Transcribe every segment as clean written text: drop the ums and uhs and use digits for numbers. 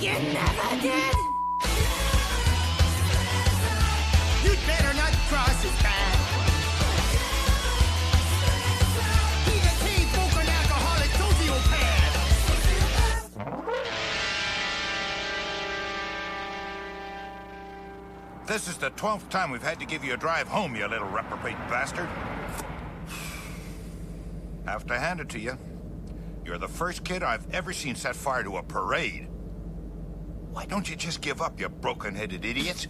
You never did? You'd better not cross his path. He's a chain-smoking alcoholic sociopath. This is the 12th time we've had to give you a drive home, you little reprobate bastard. Have to hand it to you. You're the first kid I've ever seen set fire to a parade. Why don't you just give up, you broken-headed idiot?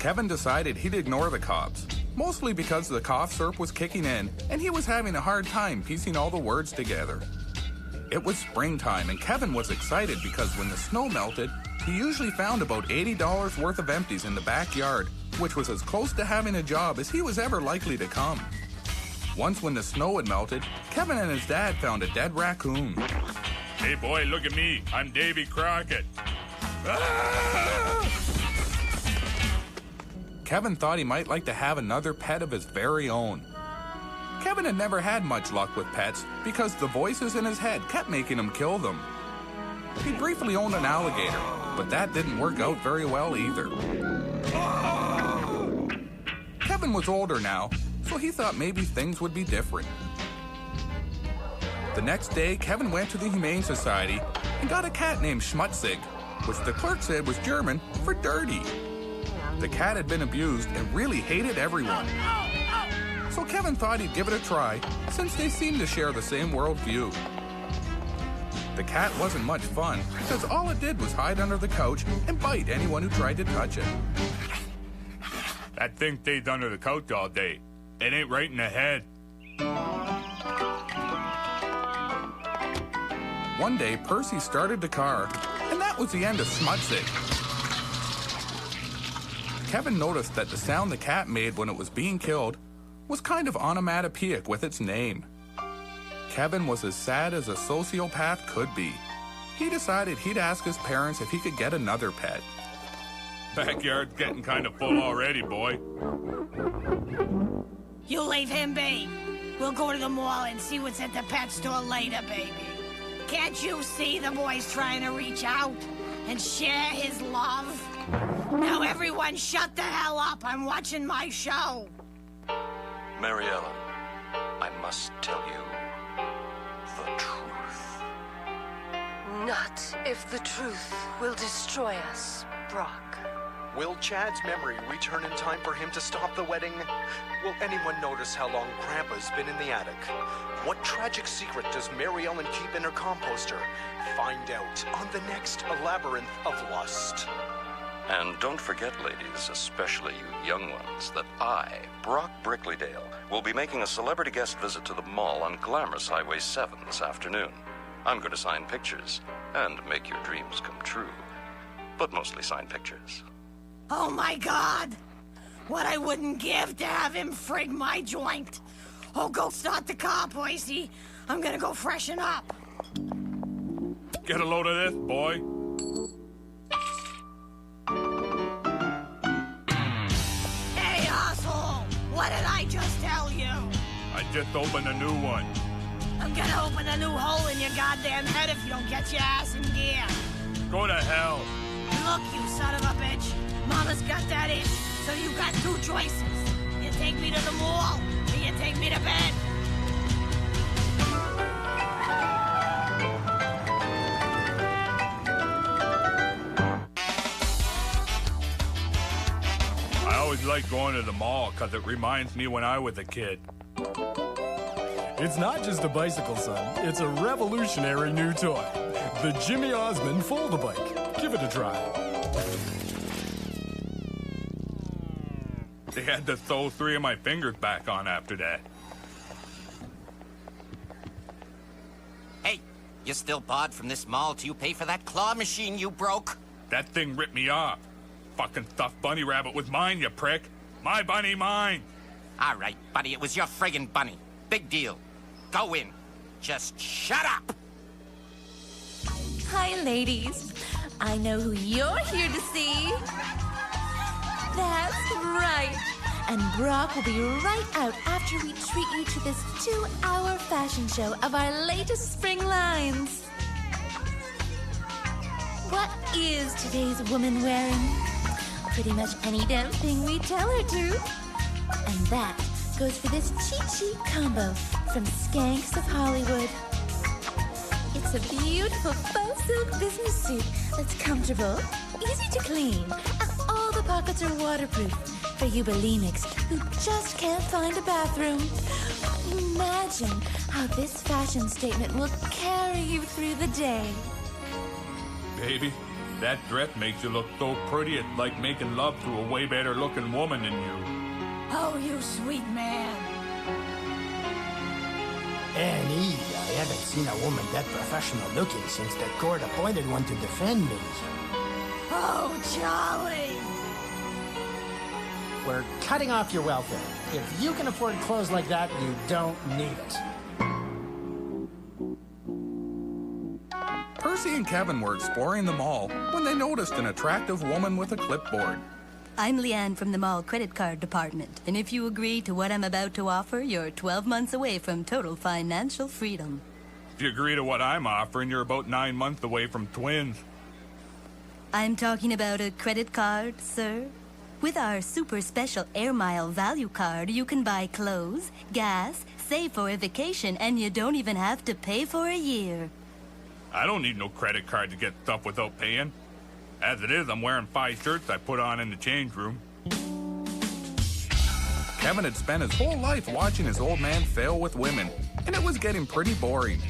Kevin decided he'd ignore the cops, mostly because the cough syrup was kicking in and he was having a hard time piecing all the words together. It was springtime and Kevin was excited because when the snow melted, he usually found about $80 worth of empties in the backyard, which was as close to having a job as he was ever likely to come. Once when the snow had melted, Kevin and his dad found a dead raccoon. Hey boy, look at me. I'm Davy Crockett. Ah! Kevin thought he might like to have another pet of his very own. Kevin had never had much luck with pets because the voices in his head kept making him kill them. He briefly owned an alligator, but that didn't work out very well either. Kevin was older now, so he thought maybe things would be different. The next day, Kevin went to the Humane Society and got a cat named Schmutzig, which the clerk said was German for dirty. The cat had been abused and really hated everyone. So Kevin thought he'd give it a try, since they seemed to share the same worldview. The cat wasn't much fun, because all it did was hide under the couch and bite anyone who tried to touch it. That thing stays under the couch all day. It ain't right in the head. One day, Percy started the car, and that was the end of Schmutzig. Kevin noticed that the sound the cat made when it was being killed was kind of onomatopoeic with its name. Kevin was as sad as a sociopath could be. He decided he'd ask his parents if he could get another pet. Backyard's getting kind of full already, boy. You leave him be. We'll go to the mall and see what's at the pet store later, baby. Can't you see the boy's trying to reach out and share his love? Now everyone shut the hell up. I'm watching my show. Mary Ellen, I must tell you the truth. Not if the truth will destroy us, Brock. Will Chad's memory return in time for him to stop the wedding? Will anyone notice how long Grandpa's been in the attic? What tragic secret does Mary Ellen keep in her composter? Find out on the next Labyrinth of Lust. And don't forget, ladies, especially you young ones, that I, Brock Brickleydale, will be making a celebrity guest visit to the mall on glamorous Highway 7 this afternoon. I'm going to sign pictures and make your dreams come true. But mostly sign pictures. Oh my God! What I wouldn't give to have him frig my joint. Oh, go start the car, Percy. I'm gonna go freshen up. Get a load of this, boy. Hey, asshole! What did I just tell you? I just opened a new one. I'm gonna open a new hole in your goddamn head if you don't get your ass in gear. Go to hell. Look, you son of a bitch. Mama's got that itch, so you got two choices. You take me to the mall, or you take me to bed. I always like going to the mall because it reminds me when I was a kid. It's not just a bicycle, son. It's a revolutionary new toy. The Jimmy Osmond Fold-A-Bike. Give it a try. They had to sew 3 of my fingers back on after that. Hey, you're still barred from this mall till you pay for that claw machine you broke. That thing ripped me off. Fucking stuffed bunny rabbit was mine, you prick. My bunny, mine. All right, buddy, it was your friggin' bunny. Big deal. Go in. Just shut up! Hi, ladies. I know who you're here to see. That's right. And Brock will be right out after we treat you to this 2-hour fashion show of our latest spring lines. is today's woman wearing? Pretty much any damn thing we tell her to. And that goes for this cheat combo from Skanks of Hollywood. It's a beautiful faux silk business suit that's comfortable, easy to clean, and all the pockets are waterproof for you bulimics who just can't find a bathroom. Imagine how this fashion statement will carry you through the day. Baby, that dress makes you look so pretty, it's like making love to a way better looking woman than you. Oh, you sweet man. Annie, I haven't seen a woman that professional looking since the court appointed one to defend me. Oh, Charlie. We're cutting off your welfare. If you can afford clothes like that, you don't need it. Percy and Kevin were exploring the mall when they noticed an attractive woman with a clipboard. I'm Leanne from the mall credit card department, and if you agree to what I'm about to offer, you're 12 months away from total financial freedom. If you agree to what I'm offering, you're about 9 months away from twins. I'm talking about a credit card, sir. With our super special Air Mile value card, you can buy clothes, gas, save for a vacation, and you don't even have to pay for a year. I don't need no credit card to get stuff without paying. As it is, I'm wearing 5 shirts I put on in the change room. Kevin had spent his whole life watching his old man fail with women, and it was getting pretty boring.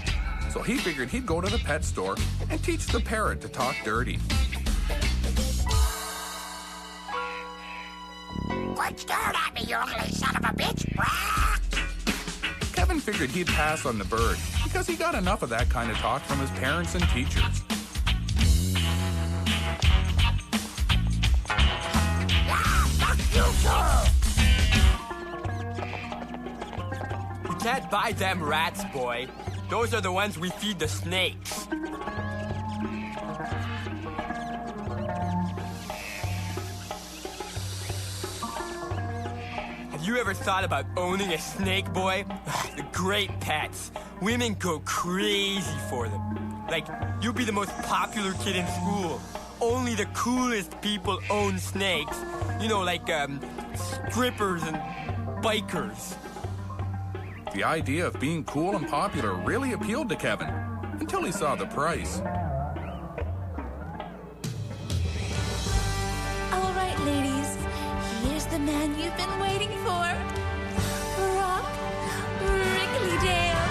So he figured he'd go to the pet store and teach the parrot to talk dirty. Quit staring at me, you ugly son of a bitch! Kevin figured he'd pass on the bird because he got enough of that kind of talk from his parents and teachers. You can't buy them rats, boy. Those are the ones we feed the snakes. Have you ever thought about owning a snake, boy? The great pets. Women go crazy for them. Like, you'd be the most popular kid in school. Only the coolest people own snakes. You know, like, strippers and bikers. The idea of being cool and popular really appealed to Kevin, until he saw the price. All right, ladies, here's the man you've been waiting for. Brock Brickleydale.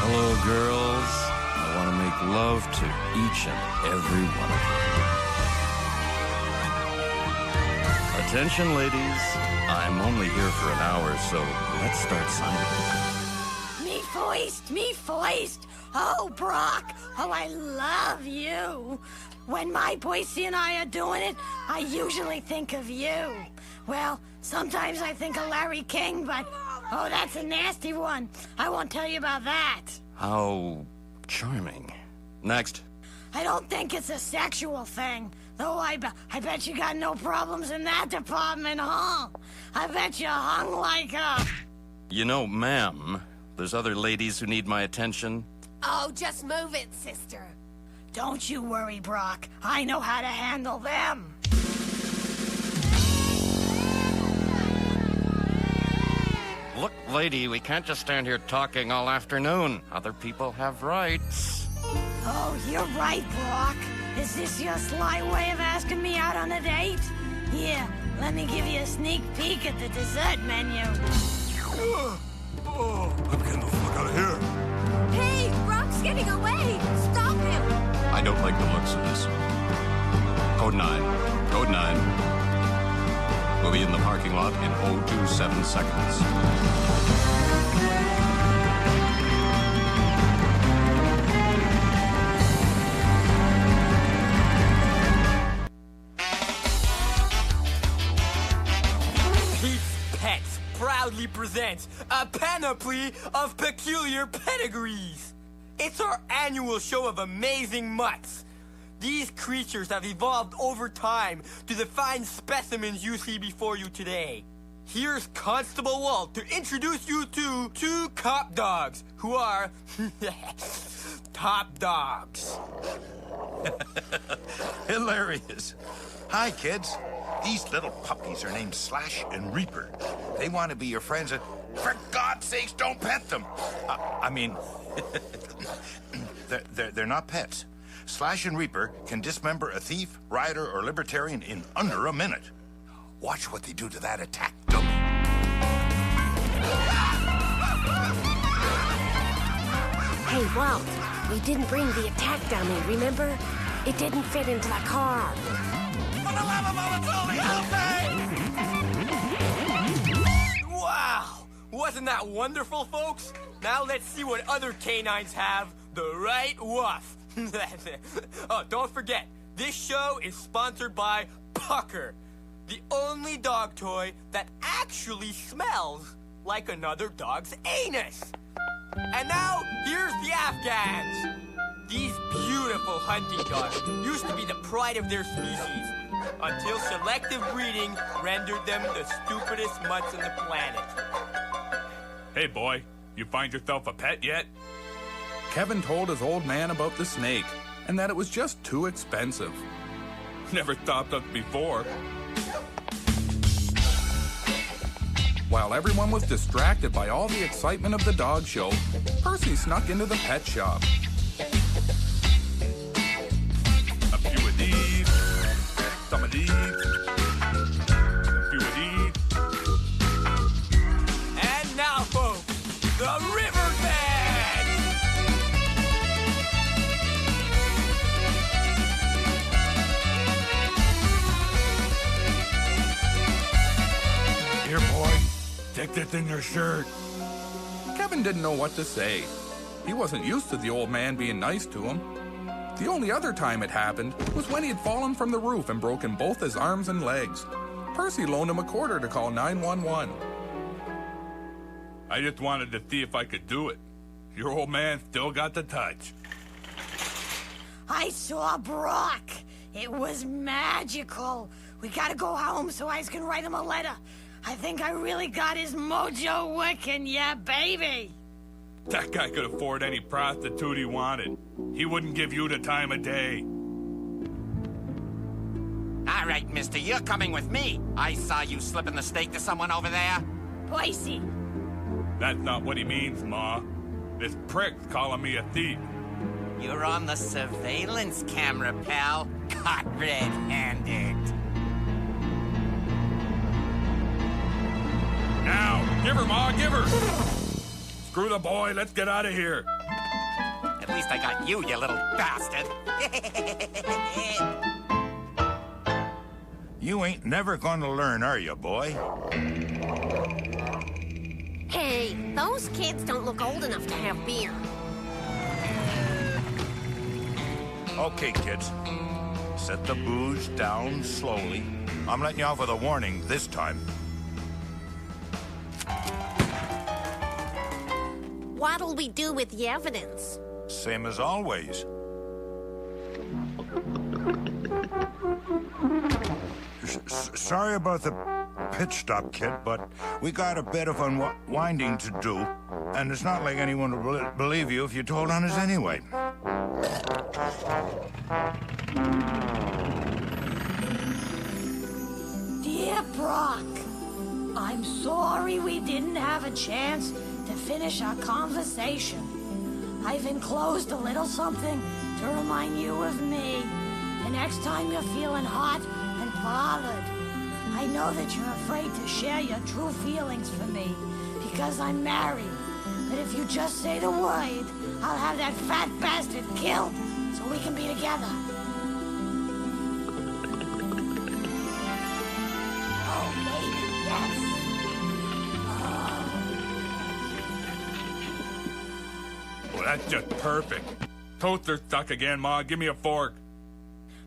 Hello, girls. I want to make love to each and every one of you. Attention, ladies. I'm only here for an hour, so let's start signing. Me first. Oh, Brock. Oh, I love you. When my Percy and I are doing it, I usually think of you. Well, sometimes I think of Larry King, but, oh, that's a nasty one. I won't tell you about that. How charming. Next. I don't think it's a sexual thing. Though I bet you got no problems in that department, huh? I bet you hung like a... You know, ma'am, there's other ladies who need my attention. Oh, just move it, sister. Don't you worry, Brock. I know how to handle them. Look, lady, we can't just stand here talking all afternoon. Other people have rights. Oh, you're right, Brock. Is this your sly way of asking me out on a date? Here, let me give you a sneak peek at the dessert menu. I'm getting the fuck out of here. Hey, Brock's getting away. Stop him. I don't like the looks of this. Code 9. Code 9. We'll be in the parking lot in 027 seconds. Proudly presents a panoply of peculiar pedigrees. It's our annual show of amazing mutts. These creatures have evolved over time to the fine specimens you see before you today. here's Constable Walt to introduce you to two cop dogs who are top dogs. Hilarious. Hi, kids. These little puppies are named Slash and Reaper. They want to be your friends, and for God's sakes, don't pet them. I mean, they're not pets. Slash and Reaper can dismember a thief, rider, or libertarian in under a minute. Watch what they do to that attack dummy. Hey, Walt, we didn't bring the attack dummy, remember? It didn't fit into the car. For the love of all that's holy, help me! Wow! Wasn't that wonderful, folks? Now let's see what other canines have the right woof. Oh, don't forget, this show is sponsored by Pucker, the only dog toy that actually smells like another dog's anus. And now, here's the Afghans. These beautiful hunting dogs used to be the pride of their species until selective breeding rendered them the stupidest mutts on the planet. Hey, boy, you find yourself a pet yet? Kevin told his old man about the snake and that it was just too expensive. Never stopped us before. While everyone was distracted by all the excitement of the dog show, Percy snuck into the pet shop. A few of these, some of these, a few of these. And now, folks, the riverbed! Here, boy, stick this in your shirt. Kevin didn't know what to say. He wasn't used to the old man being nice to him. The only other time it happened was when he had fallen from the roof and broken both his arms and legs. Percy loaned him a quarter to call 911. I just wanted to see if I could do it. Your old man still got the touch. I saw Brock. It was magical. We gotta go home so I can write him a letter. I think I really got his mojo working, yeah, baby. That guy could afford any prostitute he wanted. He wouldn't give you the time of day. All right, mister, you're coming with me. I saw you slipping the steak to someone over there. Percy. That's not what he means, Ma. This prick's calling me a thief. You're on the surveillance camera, pal. Caught red-handed. Now, give her, Ma, give her! Screw the boy, let's get out of here. At least I got you, you little bastard. You ain't never gonna learn, are you, boy? Hey, those kids don't look old enough to have beer. Okay, kids. Set the booze down slowly. I'm letting you off with a warning this time. What'll we do with the evidence? Same as always. Sorry about the pit stop, kid, but we got a bit of unwinding to do, and it's not like anyone would believe you if you told on us anyway. Dear Brock, I'm sorry we didn't have a chance to finish our conversation. I've enclosed a little something to remind you of me. The next time you're feeling hot and bothered, I know that you're afraid to share your true feelings for me because I'm married. But if you just say the word, I'll have that fat bastard killed so we can be together. Oh, baby, yes. Well, that's just perfect. Toaster's stuck again, Ma. Give me a fork.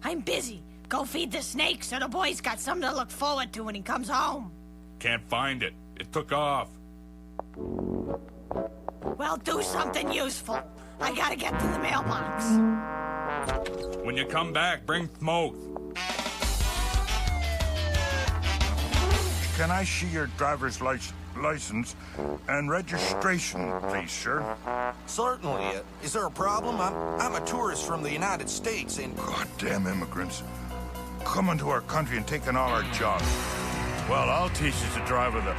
I'm busy. Go feed the snake so the boy's got something to look forward to when he comes home. Can't find it. It took off. Well, do something useful. I gotta get to the mailbox. When you come back, bring smoke. Can I see your driver's license and registration, please, sir? Certainly. Is there a problem? I'm a tourist from the United States and... Goddamn immigrants. Coming to our country and taking all our jobs. Well, I'll teach you to drive with a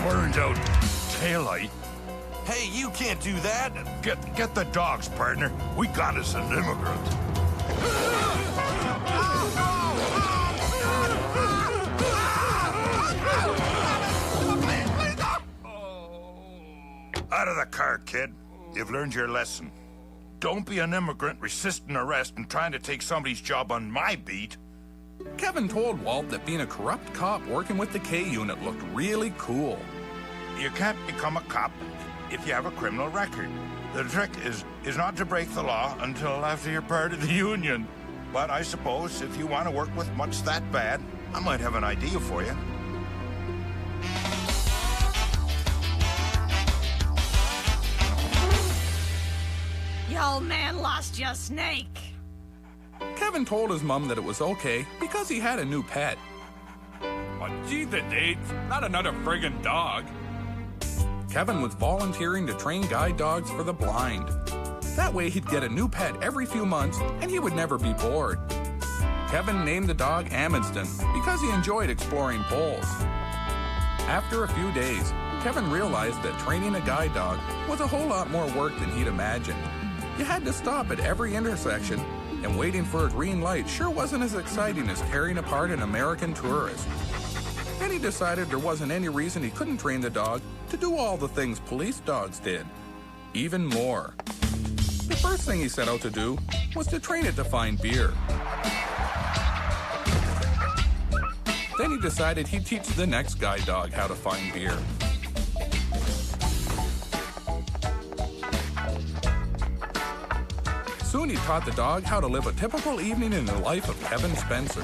burned-out taillight. Hey, you can't do that. Get the dogs, partner. We got us an immigrant. Out of the car, kid. You've learned your lesson. Don't be an immigrant resisting arrest and trying to take somebody's job on my beat. Kevin told Walt that being a corrupt cop working with the K unit looked really cool. You can't become a cop if you have a criminal record. The trick is not to break the law until after you're part of the union. But I suppose if you want to work with much that bad, I might have an idea for you. Your old man lost your snake. Kevin told his mom that it was okay because he had a new pet. Oh, gee, the dates. Not another friggin' dog. Kevin was volunteering to train guide dogs for the blind. That way he'd get a new pet every few months and he would never be bored. Kevin named the dog Amundsen because he enjoyed exploring poles. After a few days, Kevin realized that training a guide dog was a whole lot more work than he'd imagined. You had to stop at every intersection, and waiting for a green light sure wasn't as exciting as tearing apart an American tourist. Then he decided there wasn't any reason he couldn't train the dog to do all the things police dogs did. Even more. The first thing he set out to do was to train it to find beer. Then he decided he'd teach the next guide dog how to find beer. Soon he taught the dog how to live a typical evening in the life of Kevin Spencer.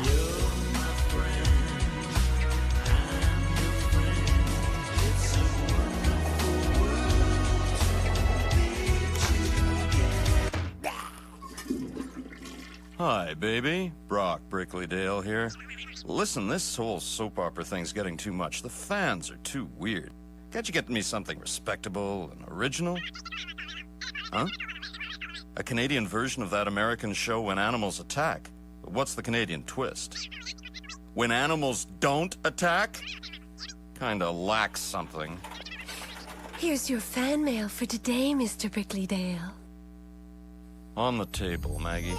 Hi, baby. Brock Brickleydale here. Listen, this whole soap opera thing's getting too much. The fans are too weird. Can't you get me something respectable and original? Huh? A Canadian version of that American show When Animals Attack. What's the Canadian twist? When animals don't attack? Kinda lacks something. Here's your fan mail for today, Mr. Brickleydale. On the table, Maggie.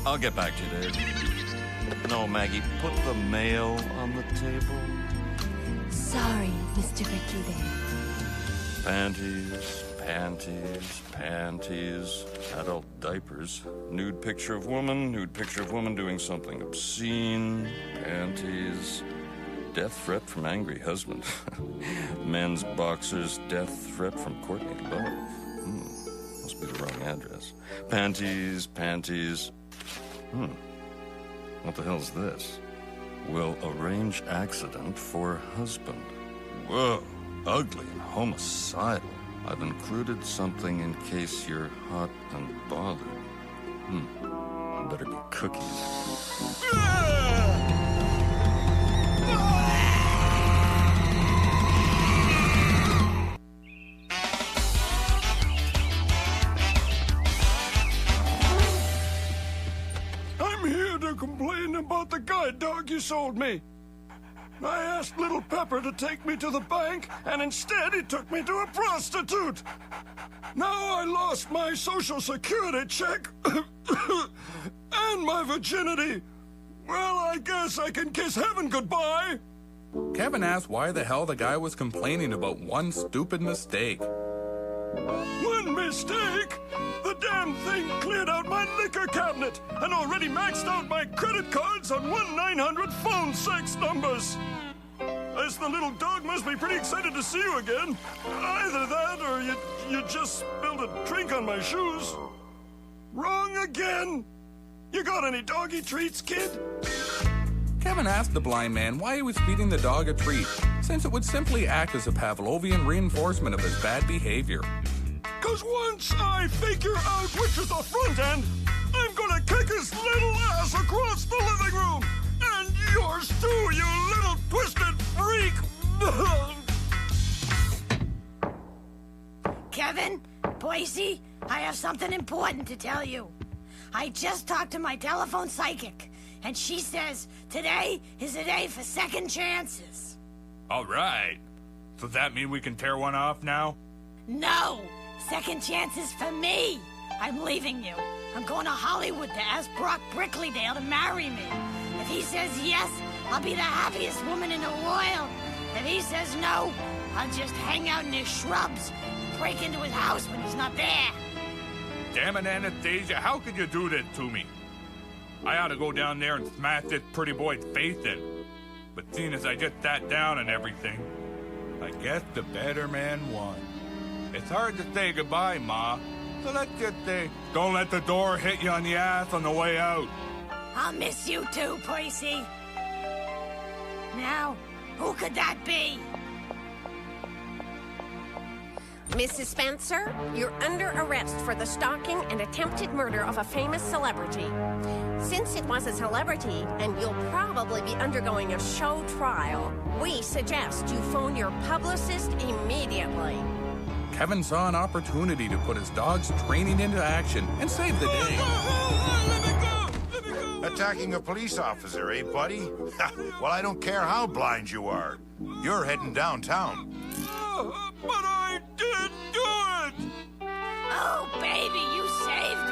I'll get back to you, Dave. No, Maggie, put the mail on the table. Sorry, Mr. Brickleydale. Panties, panties, panties, adult diapers, nude picture of woman doing something obscene, panties, death threat from angry husband, men's boxers, death threat from Courtney Love. Must be the wrong address. Panties, panties. What the hell's this? Will arrange accident for husband. Whoa, ugly and homicidal. I've included something in case you're hot and bothered. Better be cookies. I'm here to complain about the guide dog you sold me. I asked Little Pepper to take me to the bank, and instead he took me to a prostitute. Now I lost my Social Security check and my virginity. Well, I guess I can kiss heaven goodbye. Kevin asked why the hell the guy was complaining about one stupid mistake. One mistake? The damn thing cleared out my liquor cabinet and already maxed out my credit cards on 1-900 phone sex numbers. Guess the little dog must be pretty excited to see you again. Either that or you just spilled a drink on my shoes. Wrong again. You got any doggy treats, kid? Kevin asked the blind man why he was feeding the dog a treat, since it would simply act as a Pavlovian reinforcement of his bad behavior. 'Cause once I figure out which is the front end, I'm gonna kick his little ass across the living room! And yours too, you little twisted freak! Kevin, Percy, I have something important to tell you. I just talked to my telephone psychic, and she says today is a day for second chances. All right. So that mean we can tear one off now? No! Second chances for me! I'm leaving you. I'm going to Hollywood to ask Brock Brickleydale to marry me. If he says yes, I'll be the happiest woman in the world. If he says no, I'll just hang out in his shrubs and break into his house when he's not there. Damn it, Anastasia, how could you do this to me? I ought to go down there and smash this pretty boy's face in. But seeing as I just sat down and everything, I guess the better man won. It's hard to say goodbye, Ma. So let's just say, don't let the door hit you on the ass on the way out. I'll miss you too, Percy. Now, who could that be? Mrs. Spencer, you're under arrest for the stalking and attempted murder of a famous celebrity. Since it was a celebrity, and you'll probably be undergoing a show trial, we suggest you phone your publicist immediately. Kevin saw an opportunity to put his dog's training into action and save the day. Attacking a police officer, eh, buddy? Well, I don't care how blind you are. You're heading downtown. But I did do it! Oh, baby, you saved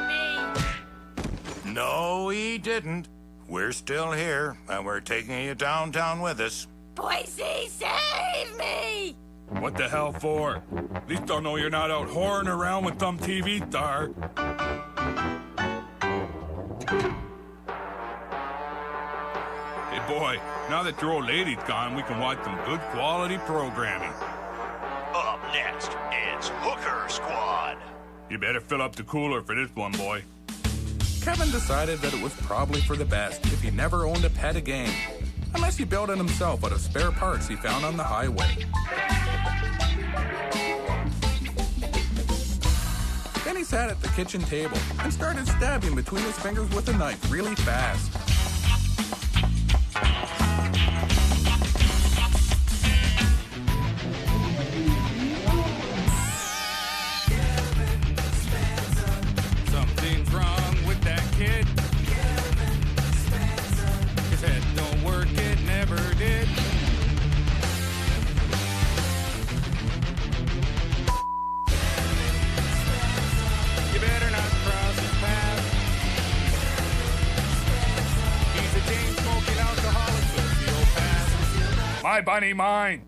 me! No, he didn't. We're still here, and we're taking you downtown with us. Percy, save me! What the hell for? At least I'll know you're not out whoring around with some TV star. Hey, boy, now that your old lady's gone, we can watch some good quality programming. Up next, it's Hooker Squad. You better fill up the cooler for this one, boy. Kevin decided that it was probably for the best if he never owned a pet again, unless he built it himself out of spare parts he found on the highway. Then he sat at the kitchen table and started stabbing between his fingers with a knife really fast. Something's wrong with that kid. His head don't work, it never did. You better not cross his path. He's a chain-smoking alcoholic sociopath. My bunny, mine.